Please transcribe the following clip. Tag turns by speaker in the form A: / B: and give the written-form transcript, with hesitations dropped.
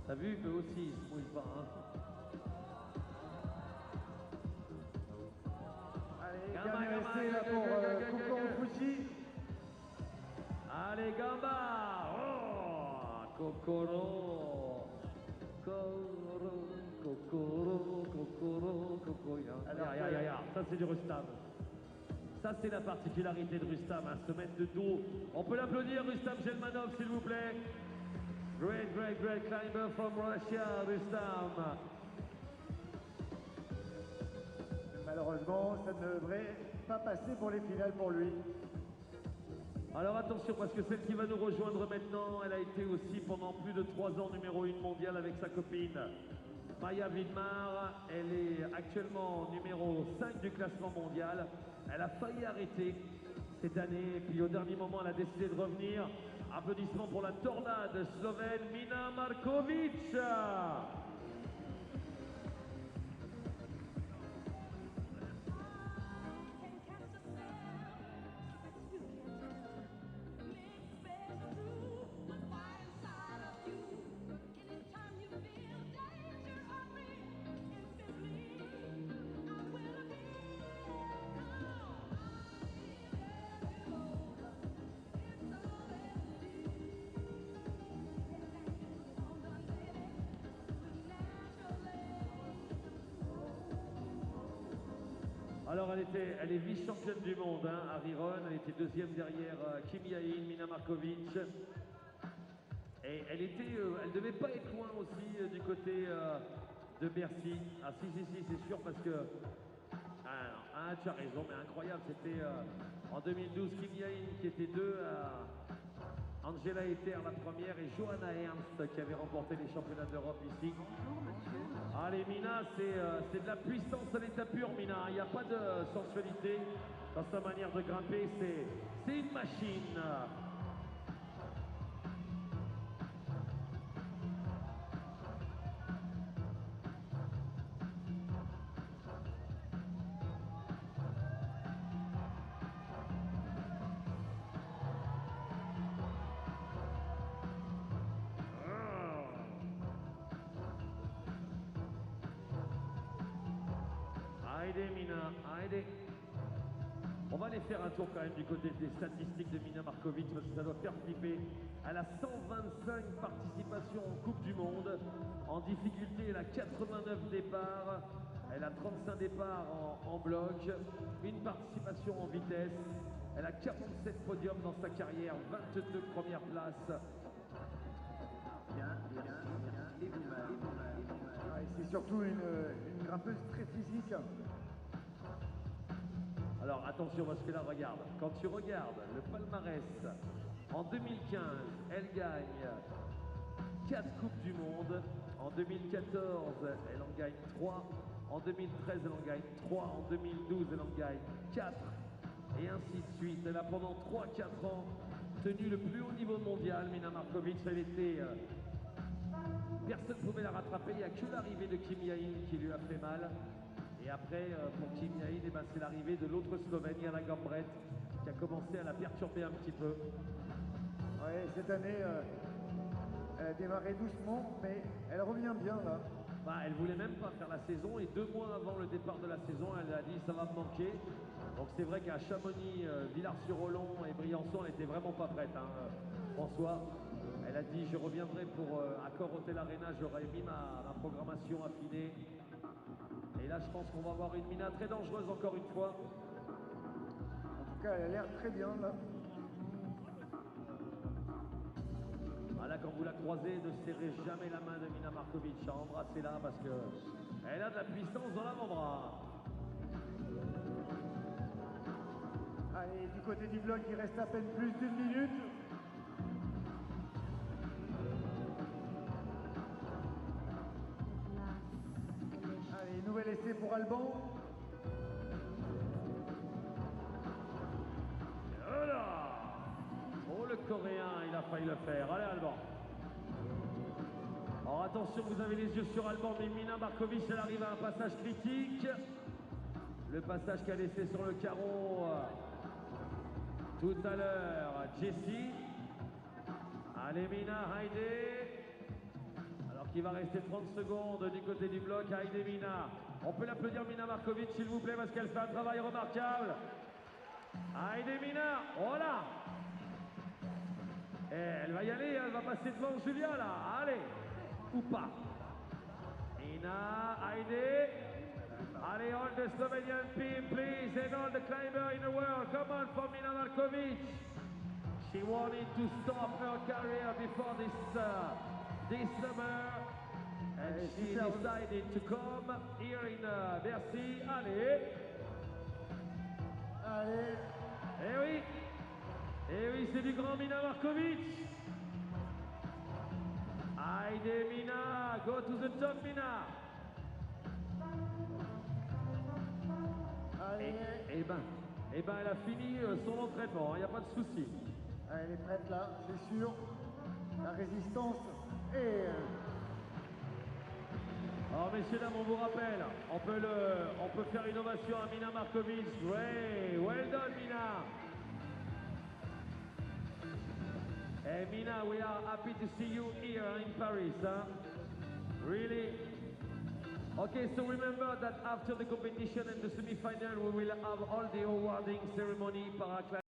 A: T'as vu, eux aussi, ils se mouillent pas. Hein.
B: Allez,
A: Gamba,
B: bien
A: Gamba,
B: resté là pour Kokoro Fuji.
A: Allez, Gamba. Oh, Kokoro. Kokoro. Ça c'est du Rustam. Ça c'est la particularité de Rustam, hein, se mettre de dos. On peut l'applaudir, Rustam Gelmanov, s'il vous plaît. Great climber from Russia, Rustam.
B: Malheureusement, ça ne devrait pas passer pour les finales pour lui.
A: Alors attention, parce que celle qui va nous rejoindre maintenant, elle a été aussi pendant plus de 3 ans numéro 1 mondiale avec sa copine Maya Vidmar. Elle est actuellement numéro 5 du classement mondial. Elle a failli arrêter cette année, et puis au dernier moment, elle a décidé de revenir. Applaudissements pour la tornade slovène Mina Markovic. Alors elle est vice-championne du monde, hein, à Riron. Elle était deuxième derrière Kim Yain, Mina Markovic. Et elle devait pas être loin aussi du côté de Bercy. Ah si, c'est sûr, parce que... Ah, tu as raison, mais incroyable, c'était en 2012 Kim Yain qui était deux, Angela Ether la première et Johanna Ernst qui avait remporté les championnats d'Europe ici.
C: Bonjour monsieur.
A: Allez Mina, c'est de la puissance à l'état pur Mina, il n'y a pas de sensualité dans sa manière de grimper, c'est une machine. Allez Mina, allez. On va aller faire un tour quand même du côté des statistiques de Mina Markovic parce que ça doit faire flipper. Elle a 125 participations en Coupe du Monde. En difficulté, elle a 89 départs. Elle a 35 départs en bloc. Une participation en vitesse. Elle a 47 podiums dans sa carrière, 22 premières places.
B: Bien. Et vous-même. C'est surtout une grimpeuse très physique.
A: Alors attention parce que là regarde, quand tu regardes le palmarès, en 2015 elle gagne 4 Coupes du Monde, en 2014 elle en gagne 3, en 2013 elle en gagne 3, en 2012 elle en gagne 4 et ainsi de suite. Elle a pendant 3-4 ans tenu le plus haut niveau mondial, Mina Markovic. Elle était... personne ne pouvait la rattraper, il n'y a que l'arrivée de Kim Yain qui lui a fait mal. Et après, pour Kim Yain, eh ben, c'est l'arrivée de l'autre Slovène, Jana Gambret, qui a commencé à la perturber un petit peu.
B: Oui, cette année, elle a démarré doucement, mais elle revient bien là.
A: Bah, elle voulait même pas faire la saison et 2 mois avant le départ de la saison, elle a dit ça va me manquer. Donc c'est vrai qu'à Chamonix, Villars-sur-Olon et Briançon, elle était vraiment pas prête. Hein. François, elle a dit je reviendrai pour Accor Hotel Arena, j'aurais mis ma programmation affinée. Et là, je pense qu'on va avoir une Mina très dangereuse encore une fois.
B: En tout cas, elle a l'air très bien là.
A: Voilà, quand vous la croisez, ne serrez jamais la main de Mina Markovic. Embrassez-la parce que elle a de la puissance dans l'avant-bras.
B: Allez, du côté du bloc, il reste à peine plus d'1 minute. Allez, nouvel essai pour Alban.
A: Voilà. Oh, le Coréen, il a failli le faire. Allez, Alban. Alors attention, vous avez les yeux sur Alban, mais Mina Markovic, elle arrive à un passage critique. Le passage qu'a laissé sur le carreau tout à l'heure Jessie. Allez Mina, Heide. Alors Alors qu'il va rester 30 secondes du côté du bloc à Heidi Mina. On peut l'applaudir Mina Markovic s'il vous plaît parce qu'elle fait un travail remarquable. Heidi Mina, voilà. Et elle va y aller, elle va passer devant Julia là. Allez, ou pas. Mina, Heidi. Allez, all the Slovenian team, please, and all the climber in the world. Come on for Mina Markovic. She wanted to stop her career before this summer, and she decided to come here in Bercy. Allez.
B: Allez.
A: Eh oui, c'est du grand Mina Markovic. Heidi Mina, go to the top Mina.
B: Allez.
A: Eh ben, elle a fini son entraînement, il n'y a pas de souci.
B: Elle est prête là, c'est sûr. La résistance est...
A: Alors messieurs, dames, on vous rappelle, on peut faire une ovation à Mina Markovic. Ouais, well done Mina. Hey Mina, we are happy to see you here in Paris. Huh? Really? Okay, so remember that after the competition and the semi-final, we will have all the awarding ceremony para